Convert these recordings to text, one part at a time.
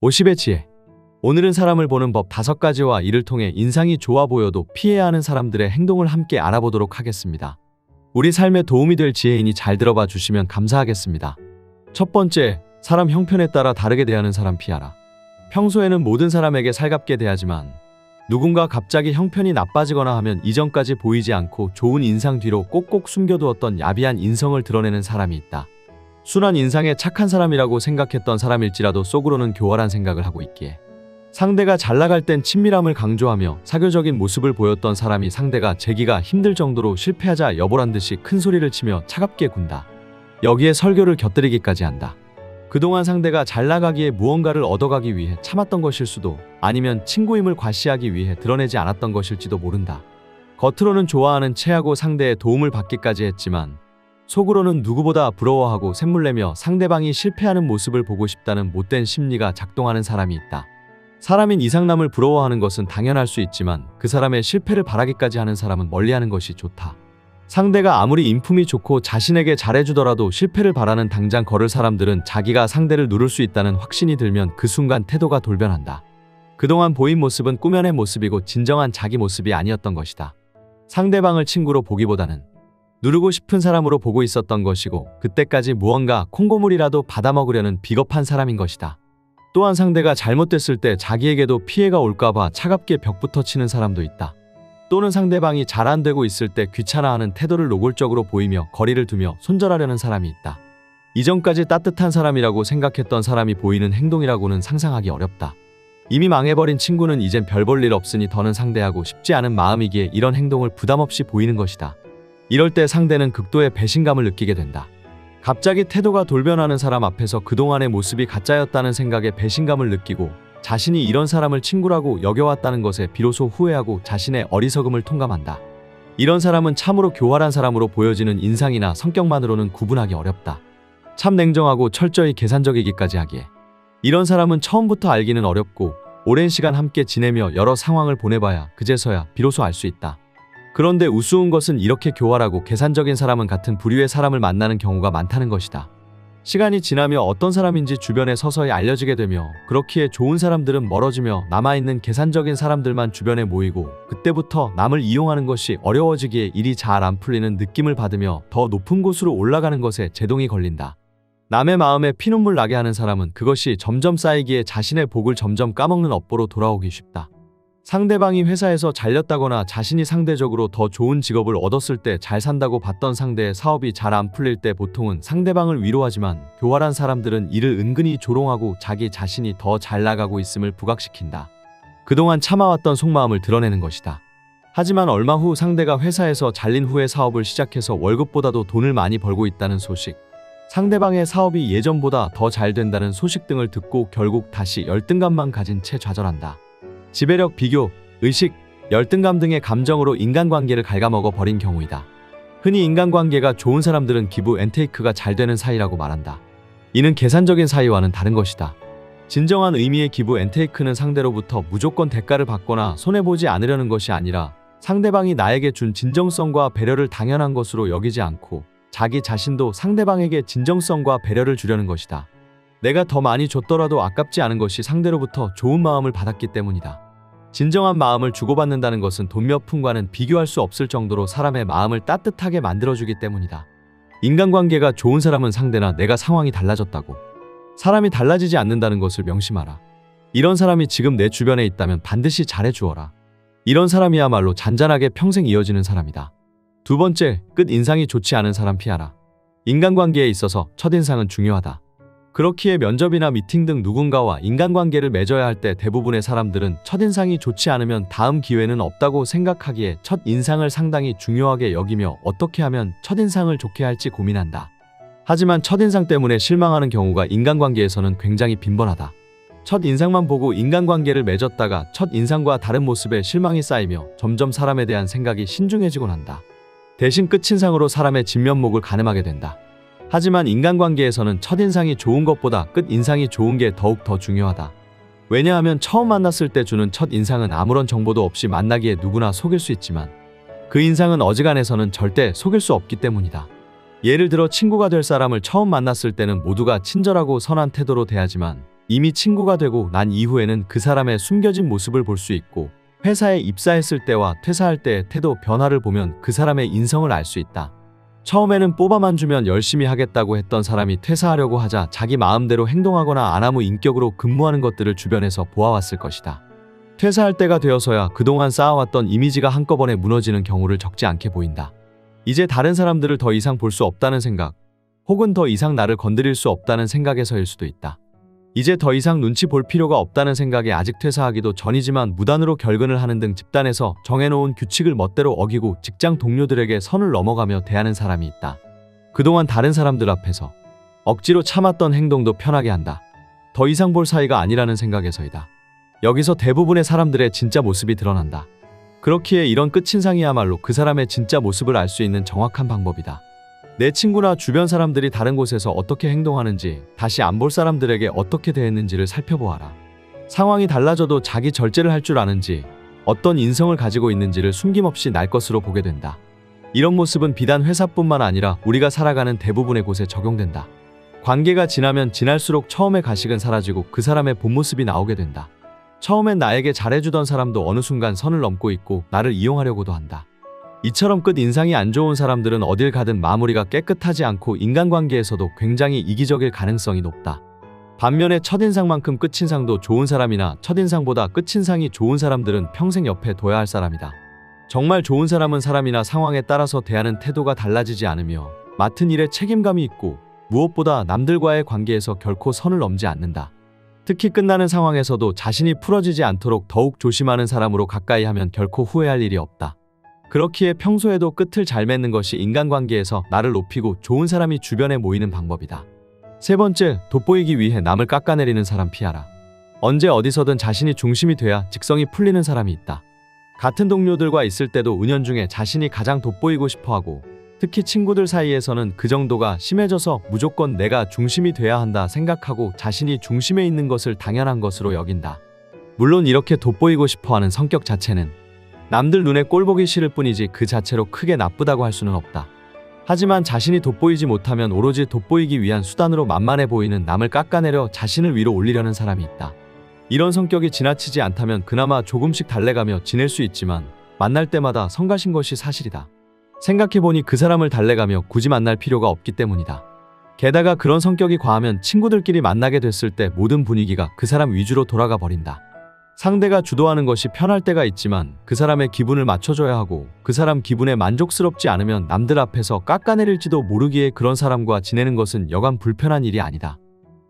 50의 지혜. 오늘은 사람을 보는 법 5가지와 이를 통해 인상이 좋아 보여도 피해야 하는 사람들의 행동을 함께 알아보도록 하겠습니다. 우리 삶에 도움이 될 지혜이니 잘 들어봐 주시면 감사하겠습니다. 첫 번째, 사람 형편에 따라 다르게 대하는 사람 피하라. 평소에는 모든 사람에게 살갑게 대하지만 누군가 갑자기 형편이 나빠지거나 하면 이전까지 보이지 않고 좋은 인상 뒤로 꼭꼭 숨겨두었던 야비한 인성을 드러내는 사람이 있다. 순한 인상에 착한 사람이라고 생각했던 사람일지라도 속으로는 교활한 생각을 하고 있기에 상대가 잘 나갈 땐 친밀함을 강조하며 사교적인 모습을 보였던 사람이 상대가 재기가 힘들 정도로 실패하자 여보란 듯이 큰 소리를 치며 차갑게 군다. 여기에 설교를 곁들이기까지 한다. 그동안 상대가 잘 나가기에 무언가를 얻어가기 위해 참았던 것일 수도, 아니면 친구임을 과시하기 위해 드러내지 않았던 것일지도 모른다. 겉으로는 좋아하는 체하고 상대의 도움을 받기까지 했지만 속으로는 누구보다 부러워하고 샘물내며 상대방이 실패하는 모습을 보고 싶다는 못된 심리가 작동하는 사람이 있다. 사람인 이상남을 부러워하는 것은 당연할 수 있지만 그 사람의 실패를 바라기까지 하는 사람은 멀리하는 것이 좋다. 상대가 아무리 인품이 좋고 자신에게 잘해주더라도 실패를 바라는 당장 걸을 사람들은 자기가 상대를 누를 수 있다는 확신이 들면 그 순간 태도가 돌변한다. 그동안 보인 모습은 꾸며낸 모습이고 진정한 자기 모습이 아니었던 것이다. 상대방을 친구로 보기보다는 누르고 싶은 사람으로 보고 있었던 것이고 그때까지 무언가 콩고물이라도 받아먹으려는 비겁한 사람인 것이다. 또한 상대가 잘못됐을 때 자기에게도 피해가 올까봐 차갑게 벽부터 치는 사람도 있다. 또는 상대방이 잘 안되고 있을 때 귀찮아하는 태도를 노골적으로 보이며 거리를 두며 손절하려는 사람이 있다. 이전까지 따뜻한 사람이라고 생각했던 사람이 보이는 행동이라고는 상상하기 어렵다. 이미 망해버린 친구는 이젠 별 볼 일 없으니 더는 상대하고 싶지 않은 마음이기에 이런 행동을 부담없이 보이는 것이다. 이럴 때 상대는 극도의 배신감을 느끼게 된다. 갑자기 태도가 돌변하는 사람 앞에서 그동안의 모습이 가짜였다는 생각에 배신감을 느끼고 자신이 이런 사람을 친구라고 여겨왔다는 것에 비로소 후회하고 자신의 어리석음을 통감한다. 이런 사람은 참으로 교활한 사람으로 보여지는 인상이나 성격만으로는 구분하기 어렵다. 참 냉정하고 철저히 계산적이기까지 하기에 이런 사람은 처음부터 알기는 어렵고 오랜 시간 함께 지내며 여러 상황을 보내봐야 그제서야 비로소 알 수 있다. 그런데 우스운 것은 이렇게 교활하고 계산적인 사람은 같은 부류의 사람을 만나는 경우가 많다는 것이다. 시간이 지나며 어떤 사람인지 주변에 서서히 알려지게 되며 그렇기에 좋은 사람들은 멀어지며 남아있는 계산적인 사람들만 주변에 모이고 그때부터 남을 이용하는 것이 어려워지기에 일이 잘 안 풀리는 느낌을 받으며 더 높은 곳으로 올라가는 것에 제동이 걸린다. 남의 마음에 피눈물 나게 하는 사람은 그것이 점점 쌓이기에 자신의 복을 점점 까먹는 업보로 돌아오기 쉽다. 상대방이 회사에서 잘렸다거나 자신이 상대적으로 더 좋은 직업을 얻었을 때 잘 산다고 봤던 상대의 사업이 잘 안 풀릴 때 보통은 상대방을 위로하지만 교활한 사람들은 이를 은근히 조롱하고 자기 자신이 더 잘 나가고 있음을 부각시킨다. 그동안 참아왔던 속마음을 드러내는 것이다. 하지만 얼마 후 상대가 회사에서 잘린 후에 사업을 시작해서 월급보다도 돈을 많이 벌고 있다는 소식, 상대방의 사업이 예전보다 더 잘 된다는 소식 등을 듣고 결국 다시 열등감만 가진 채 좌절한다. 지배력, 비교, 의식, 열등감 등의 감정으로 인간관계를 갉아먹어 버린 경우이다. 흔히 인간관계가 좋은 사람들은 기브 앤 테이크가 잘 되는 사이라고 말한다. 이는 계산적인 사이와는 다른 것이다. 진정한 의미의 기브 앤 테이크는 상대로부터 무조건 대가를 받거나 손해보지 않으려는 것이 아니라 상대방이 나에게 준 진정성과 배려를 당연한 것으로 여기지 않고 자기 자신도 상대방에게 진정성과 배려를 주려는 것이다. 내가 더 많이 줬더라도 아깝지 않은 것이 상대로부터 좋은 마음을 받았기 때문이다. 진정한 마음을 주고받는다는 것은 돈 몇 푼과는 비교할 수 없을 정도로 사람의 마음을 따뜻하게 만들어주기 때문이다. 인간관계가 좋은 사람은 상대나 내가 상황이 달라졌다고 사람이 달라지지 않는다는 것을 명심하라. 이런 사람이 지금 내 주변에 있다면 반드시 잘해주어라. 이런 사람이야말로 잔잔하게 평생 이어지는 사람이다. 두 번째, 끝인상이 좋지 않은 사람 피하라. 인간관계에 있어서 첫인상은 중요하다. 그렇기에 면접이나 미팅 등 누군가와 인간관계를 맺어야 할 때 대부분의 사람들은 첫인상이 좋지 않으면 다음 기회는 없다고 생각하기에 첫인상을 상당히 중요하게 여기며 어떻게 하면 첫인상을 좋게 할지 고민한다. 하지만 첫인상 때문에 실망하는 경우가 인간관계에서는 굉장히 빈번하다. 첫인상만 보고 인간관계를 맺었다가 첫인상과 다른 모습에 실망이 쌓이며 점점 사람에 대한 생각이 신중해지곤 한다. 대신 끝인상으로 사람의 진면목을 가늠하게 된다. 하지만 인간관계에서는 첫인상이 좋은 것보다 끝인상이 좋은 게 더욱 더 중요하다. 왜냐하면 처음 만났을 때 주는 첫인상은 아무런 정보도 없이 만나기에 누구나 속일 수 있지만 그 인상은 어지간해서는 절대 속일 수 없기 때문이다. 예를 들어 친구가 될 사람을 처음 만났을 때는 모두가 친절하고 선한 태도로 대하지만 이미 친구가 되고 난 이후에는 그 사람의 숨겨진 모습을 볼 수 있고 회사에 입사했을 때와 퇴사할 때의 태도 변화를 보면 그 사람의 인성을 알 수 있다. 처음에는 뽑아만 주면 열심히 하겠다고 했던 사람이 퇴사하려고 하자 자기 마음대로 행동하거나 아나무 인격으로 근무하는 것들을 주변에서 보아왔을 것이다. 퇴사할 때가 되어서야 그동안 쌓아왔던 이미지가 한꺼번에 무너지는 경우를 적지 않게 보인다. 이제 다른 사람들을 더 이상 볼 수 없다는 생각, 혹은 더 이상 나를 건드릴 수 없다는 생각에서일 수도 있다. 이제 더 이상 눈치 볼 필요가 없다는 생각에 아직 퇴사하기도 전이지만 무단으로 결근을 하는 등 집단에서 정해놓은 규칙을 멋대로 어기고 직장 동료들에게 선을 넘어가며 대하는 사람이 있다. 그동안 다른 사람들 앞에서 억지로 참았던 행동도 편하게 한다. 더 이상 볼 사이가 아니라는 생각에서이다. 여기서 대부분의 사람들의 진짜 모습이 드러난다. 그렇기에 이런 끝인상이야말로 그 사람의 진짜 모습을 알 수 있는 정확한 방법이다. 내 친구나 주변 사람들이 다른 곳에서 어떻게 행동하는지, 다시 안 볼 사람들에게 어떻게 대했는지를 살펴보아라. 상황이 달라져도 자기 절제를 할 줄 아는지, 어떤 인성을 가지고 있는지를 숨김없이 날 것으로 보게 된다. 이런 모습은 비단 회사뿐만 아니라 우리가 살아가는 대부분의 곳에 적용된다. 관계가 지나면 지날수록 처음의 가식은 사라지고 그 사람의 본 모습이 나오게 된다. 처음엔 나에게 잘해주던 사람도 어느 순간 선을 넘고 있고 나를 이용하려고도 한다. 이처럼 끝 인상이 안 좋은 사람들은 어딜 가든 마무리가 깨끗하지 않고 인간관계에서도 굉장히 이기적일 가능성이 높다. 반면에 첫인상만큼 끝인상도 좋은 사람이나 첫인상보다 끝인상이 좋은 사람들은 평생 옆에 둬야 할 사람이다. 정말 좋은 사람은 사람이나 상황에 따라서 대하는 태도가 달라지지 않으며 맡은 일에 책임감이 있고 무엇보다 남들과의 관계에서 결코 선을 넘지 않는다. 특히 끝나는 상황에서도 자신이 풀어지지 않도록 더욱 조심하는 사람으로 가까이 하면 결코 후회할 일이 없다. 그렇기에 평소에도 끝을 잘 맺는 것이 인간관계에서 나를 높이고 좋은 사람이 주변에 모이는 방법이다. 세 번째, 돋보이기 위해 남을 깎아내리는 사람 피하라. 언제 어디서든 자신이 중심이 돼야 직성이 풀리는 사람이 있다. 같은 동료들과 있을 때도 은연중에 자신이 가장 돋보이고 싶어하고 특히 친구들 사이에서는 그 정도가 심해져서 무조건 내가 중심이 돼야 한다 생각하고 자신이 중심에 있는 것을 당연한 것으로 여긴다. 물론 이렇게 돋보이고 싶어하는 성격 자체는 남들 눈에 꼴보기 싫을 뿐이지 그 자체로 크게 나쁘다고 할 수는 없다. 하지만 자신이 돋보이지 못하면 오로지 돋보이기 위한 수단으로 만만해 보이는 남을 깎아내려 자신을 위로 올리려는 사람이 있다. 이런 성격이 지나치지 않다면 그나마 조금씩 달래가며 지낼 수 있지만 만날 때마다 성가신 것이 사실이다. 생각해보니 그 사람을 달래가며 굳이 만날 필요가 없기 때문이다. 게다가 그런 성격이 과하면 친구들끼리 만나게 됐을 때 모든 분위기가 그 사람 위주로 돌아가 버린다. 상대가 주도하는 것이 편할 때가 있지만 그 사람의 기분을 맞춰줘야 하고 그 사람 기분에 만족스럽지 않으면 남들 앞에서 깎아내릴지도 모르기에 그런 사람과 지내는 것은 여간 불편한 일이 아니다.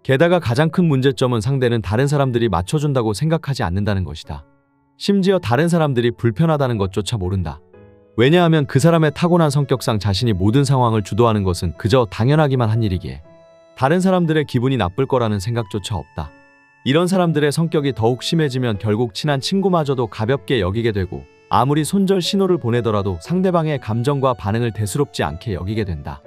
게다가 가장 큰 문제점은 상대는 다른 사람들이 맞춰준다고 생각하지 않는다는 것이다. 심지어 다른 사람들이 불편하다는 것조차 모른다. 왜냐하면 그 사람의 타고난 성격상 자신이 모든 상황을 주도하는 것은 그저 당연하기만 한 일이기에 다른 사람들의 기분이 나쁠 거라는 생각조차 없다. 이런 사람들의 성격이 더욱 심해지면 결국 친한 친구마저도 가볍게 여기게 되고 아무리 손절 신호를 보내더라도 상대방의 감정과 반응을 대수롭지 않게 여기게 된다.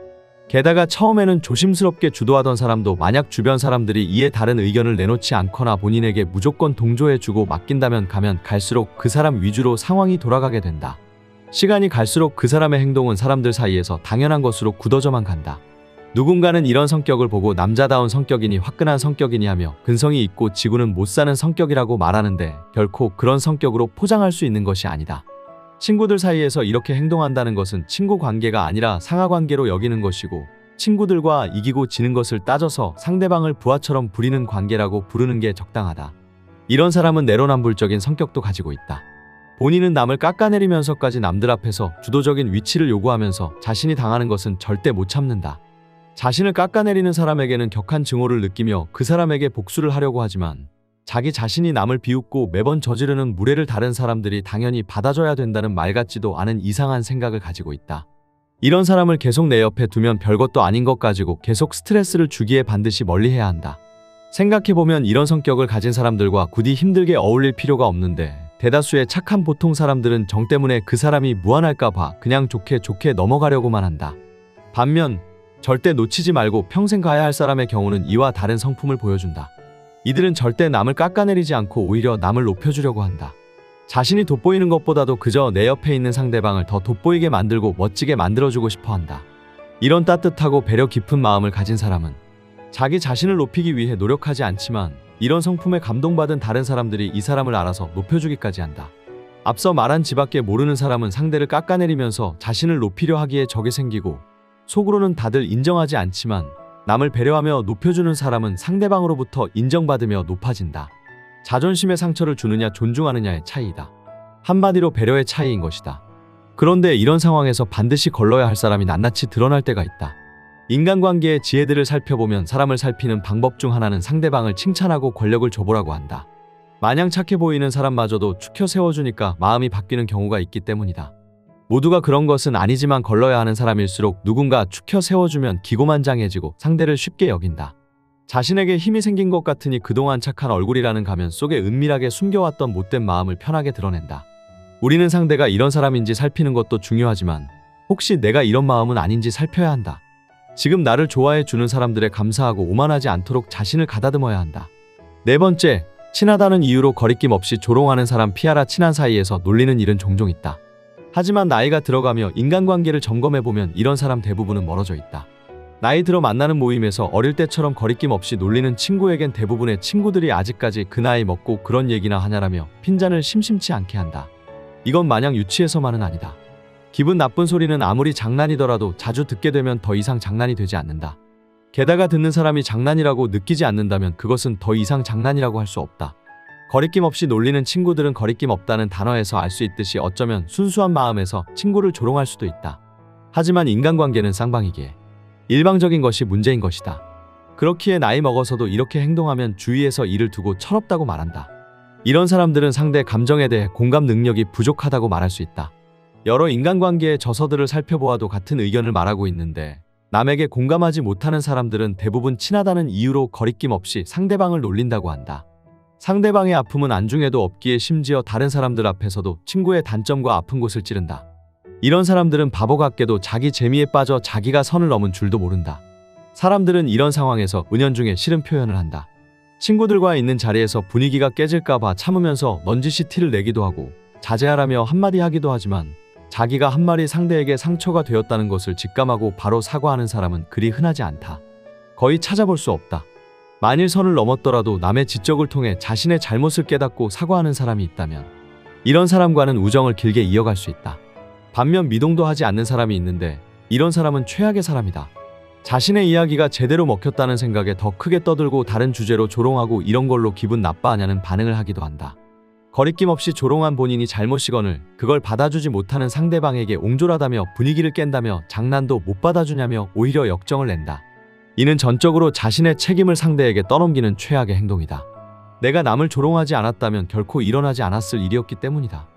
게다가 처음에는 조심스럽게 주도하던 사람도 만약 주변 사람들이 이에 다른 의견을 내놓지 않거나 본인에게 무조건 동조해주고 맡긴다면 가면 갈수록 그 사람 위주로 상황이 돌아가게 된다. 시간이 갈수록 그 사람의 행동은 사람들 사이에서 당연한 것으로 굳어져만 간다. 누군가는 이런 성격을 보고 남자다운 성격이니 화끈한 성격이니 하며 근성이 있고 지구는 못 사는 성격이라고 말하는데 결코 그런 성격으로 포장할 수 있는 것이 아니다. 친구들 사이에서 이렇게 행동한다는 것은 친구 관계가 아니라 상하 관계로 여기는 것이고 친구들과 이기고 지는 것을 따져서 상대방을 부하처럼 부리는 관계라고 부르는 게 적당하다. 이런 사람은 내로남불적인 성격도 가지고 있다. 본인은 남을 깎아내리면서까지 남들 앞에서 주도적인 위치를 요구하면서 자신이 당하는 것은 절대 못 참는다. 자신을 깎아내리는 사람에게는 격한 증오를 느끼며 그 사람에게 복수를 하려고 하지만 자기 자신이 남을 비웃고 매번 저지르는 무례를 다른 사람들이 당연히 받아줘야 된다는 말 같지도 않은 이상한 생각을 가지고 있다. 이런 사람을 계속 내 옆에 두면 별것도 아닌 것 가지고 계속 스트레스를 주기에 반드시 멀리해야 한다. 생각해보면 이런 성격을 가진 사람들과 굳이 힘들게 어울릴 필요가 없는데 대다수의 착한 보통 사람들은 정 때문에 그 사람이 무안할까 봐 그냥 좋게 넘어가려고만 한다. 반면 절대 놓치지 말고 평생 가야 할 사람의 경우는 이와 다른 성품을 보여준다. 이들은 절대 남을 깎아내리지 않고 오히려 남을 높여주려고 한다. 자신이 돋보이는 것보다도 그저 내 옆에 있는 상대방을 더 돋보이게 만들고 멋지게 만들어주고 싶어 한다. 이런 따뜻하고 배려 깊은 마음을 가진 사람은 자기 자신을 높이기 위해 노력하지 않지만 이런 성품에 감동받은 다른 사람들이 이 사람을 알아서 높여주기까지 한다. 앞서 말한 지밖에 모르는 사람은 상대를 깎아내리면서 자신을 높이려 하기에 적이 생기고, 속으로는 다들 인정하지 않지만 남을 배려하며 높여주는 사람은 상대방으로부터 인정받으며 높아진다. 자존심에 상처를 주느냐 존중하느냐의 차이이다. 한마디로 배려의 차이인 것이다. 그런데 이런 상황에서 반드시 걸러야 할 사람이 낱낱이 드러날 때가 있다. 인간관계의 지혜들을 살펴보면 사람을 살피는 방법 중 하나는 상대방을 칭찬하고 권력을 줘보라고 한다. 마냥 착해 보이는 사람마저도 추켜 세워주니까 마음이 바뀌는 경우가 있기 때문이다. 모두가 그런 것은 아니지만 걸러야 하는 사람일수록 누군가 추켜 세워주면 기고만장해지고 상대를 쉽게 여긴다. 자신에게 힘이 생긴 것 같으니 그동안 착한 얼굴이라는 가면 속에 은밀하게 숨겨왔던 못된 마음을 편하게 드러낸다. 우리는 상대가 이런 사람인지 살피는 것도 중요하지만 혹시 내가 이런 마음은 아닌지 살펴야 한다. 지금 나를 좋아해 주는 사람들에 감사하고 오만하지 않도록 자신을 가다듬어야 한다. 네 번째, 친하다는 이유로 거리낌 없이 조롱하는 사람 피하라. 친한 사이에서 놀리는 일은 종종 있다. 하지만 나이가 들어가며 인간관계를 점검해보면 이런 사람 대부분은 멀어져 있다. 나이 들어 만나는 모임에서 어릴 때처럼 거리낌 없이 놀리는 친구에겐 대부분의 친구들이 아직까지 그 나이 먹고 그런 얘기나 하냐라며 핀잔을 심심치 않게 한다. 이건 마냥 유치해서만은 아니다. 기분 나쁜 소리는 아무리 장난이더라도 자주 듣게 되면 더 이상 장난이 되지 않는다. 게다가 듣는 사람이 장난이라고 느끼지 않는다면 그것은 더 이상 장난이라고 할 수 없다. 거리낌 없이 놀리는 친구들은 거리낌 없다는 단어에서 알 수 있듯이 어쩌면 순수한 마음에서 친구를 조롱할 수도 있다. 하지만 인간관계는 쌍방이기에 일방적인 것이 문제인 것이다. 그렇기에 나이 먹어서도 이렇게 행동하면 주위에서 이를 두고 철없다고 말한다. 이런 사람들은 상대 감정에 대해 공감 능력이 부족하다고 말할 수 있다. 여러 인간관계의 저서들을 살펴보아도 같은 의견을 말하고 있는데, 남에게 공감하지 못하는 사람들은 대부분 친하다는 이유로 거리낌 없이 상대방을 놀린다고 한다. 상대방의 아픔은 안중에도 없기에 심지어 다른 사람들 앞에서도 친구의 단점과 아픈 곳을 찌른다. 이런 사람들은 바보 같게도 자기 재미에 빠져 자기가 선을 넘은 줄도 모른다. 사람들은 이런 상황에서 은연중에 싫은 표현을 한다. 친구들과 있는 자리에서 분위기가 깨질까봐 참으면서 넌지시 티를 내기도 하고 자제하라며 한마디 하기도 하지만, 자기가 한 말이 상대에게 상처가 되었다는 것을 직감하고 바로 사과하는 사람은 그리 흔하지 않다. 거의 찾아볼 수 없다. 만일 선을 넘었더라도 남의 지적을 통해 자신의 잘못을 깨닫고 사과하는 사람이 있다면 이런 사람과는 우정을 길게 이어갈 수 있다. 반면 미동도 하지 않는 사람이 있는데, 이런 사람은 최악의 사람이다. 자신의 이야기가 제대로 먹혔다는 생각에 더 크게 떠들고 다른 주제로 조롱하고 이런 걸로 기분 나빠하냐는 반응을 하기도 한다. 거리낌 없이 조롱한 본인이 잘못이거늘 그걸 받아주지 못하는 상대방에게 옹졸하다며 분위기를 깬다며 장난도 못 받아주냐며 오히려 역정을 낸다. 이는 전적으로 자신의 책임을 상대에게 떠넘기는 최악의 행동이다. 내가 남을 조롱하지 않았다면 결코 일어나지 않았을 일이었기 때문이다.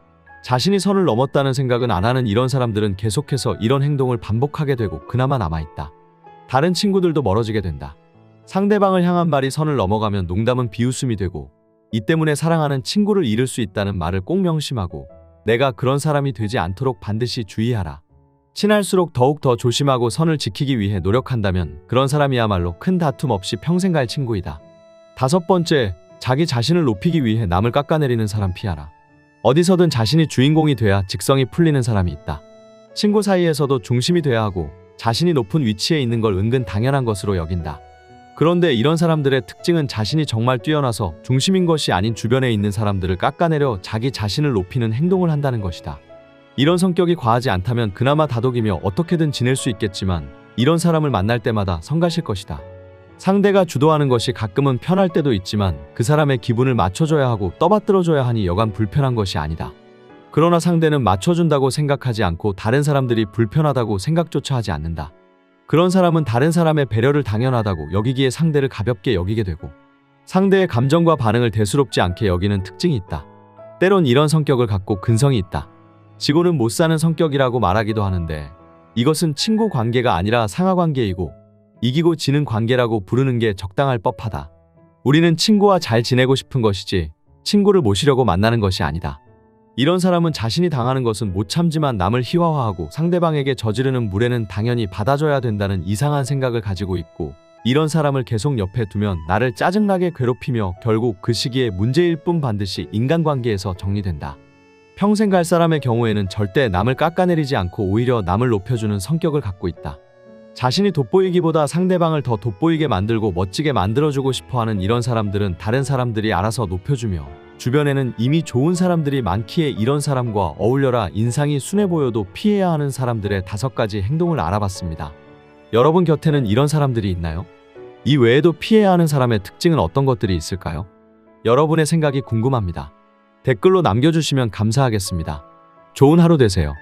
자신이 선을 넘었다는 생각은 안 하는 이런 사람들은 계속해서 이런 행동을 반복하게 되고 그나마 남아있다. 다른 친구들도 멀어지게 된다. 상대방을 향한 말이 선을 넘어가면 농담은 비웃음이 되고, 이 때문에 사랑하는 친구를 잃을 수 있다는 말을 꼭 명심하고 내가 그런 사람이 되지 않도록 반드시 주의하라. 친할수록 더욱 더 조심하고 선을 지키기 위해 노력한다면 그런 사람이야말로 큰 다툼 없이 평생 갈 친구이다. 다섯 번째, 자기 자신을 높이기 위해 남을 깎아내리는 사람 피하라. 어디서든 자신이 주인공이 돼야 직성이 풀리는 사람이 있다. 친구 사이에서도 중심이 돼야 하고 자신이 높은 위치에 있는 걸 은근 당연한 것으로 여긴다. 그런데 이런 사람들의 특징은 자신이 정말 뛰어나서 중심인 것이 아닌 주변에 있는 사람들을 깎아내려 자기 자신을 높이는 행동을 한다는 것이다. 이런 성격이 과하지 않다면 그나마 다독이며 어떻게든 지낼 수 있겠지만, 이런 사람을 만날 때마다 성가실 것이다. 상대가 주도하는 것이 가끔은 편할 때도 있지만 그 사람의 기분을 맞춰줘야 하고 떠받들어줘야 하니 여간 불편한 것이 아니다. 그러나 상대는 맞춰준다고 생각하지 않고 다른 사람들이 불편하다고 생각조차 하지 않는다. 그런 사람은 다른 사람의 배려를 당연하다고 여기기에 상대를 가볍게 여기게 되고, 상대의 감정과 반응을 대수롭지 않게 여기는 특징이 있다. 때론 이런 성격을 갖고 근성이 있다. 지고는 못 사는 성격이라고 말하기도 하는데, 이것은 친구 관계가 아니라 상하 관계이고 이기고 지는 관계라고 부르는 게 적당할 법하다. 우리는 친구와 잘 지내고 싶은 것이지 친구를 모시려고 만나는 것이 아니다. 이런 사람은 자신이 당하는 것은 못 참지만 남을 희화화하고 상대방에게 저지르는 무례는 당연히 받아줘야 된다는 이상한 생각을 가지고 있고, 이런 사람을 계속 옆에 두면 나를 짜증나게 괴롭히며 결국 그 시기에 문제일 뿐 반드시 인간관계에서 정리된다. 평생 갈 사람의 경우에는 절대 남을 깎아내리지 않고 오히려 남을 높여주는 성격을 갖고 있다. 자신이 돋보이기보다 상대방을 더 돋보이게 만들고 멋지게 만들어주고 싶어하는 이런 사람들은 다른 사람들이 알아서 높여주며 주변에는 이미 좋은 사람들이 많기에 이런 사람과 어울려라. 인상이 순해 보여도 피해야 하는 사람들의 5가지 행동을 알아봤습니다. 여러분 곁에는 이런 사람들이 있나요? 이 외에도 피해야 하는 사람의 특징은 어떤 것들이 있을까요? 여러분의 생각이 궁금합니다. 댓글로 남겨주시면 감사하겠습니다. 좋은 하루 되세요.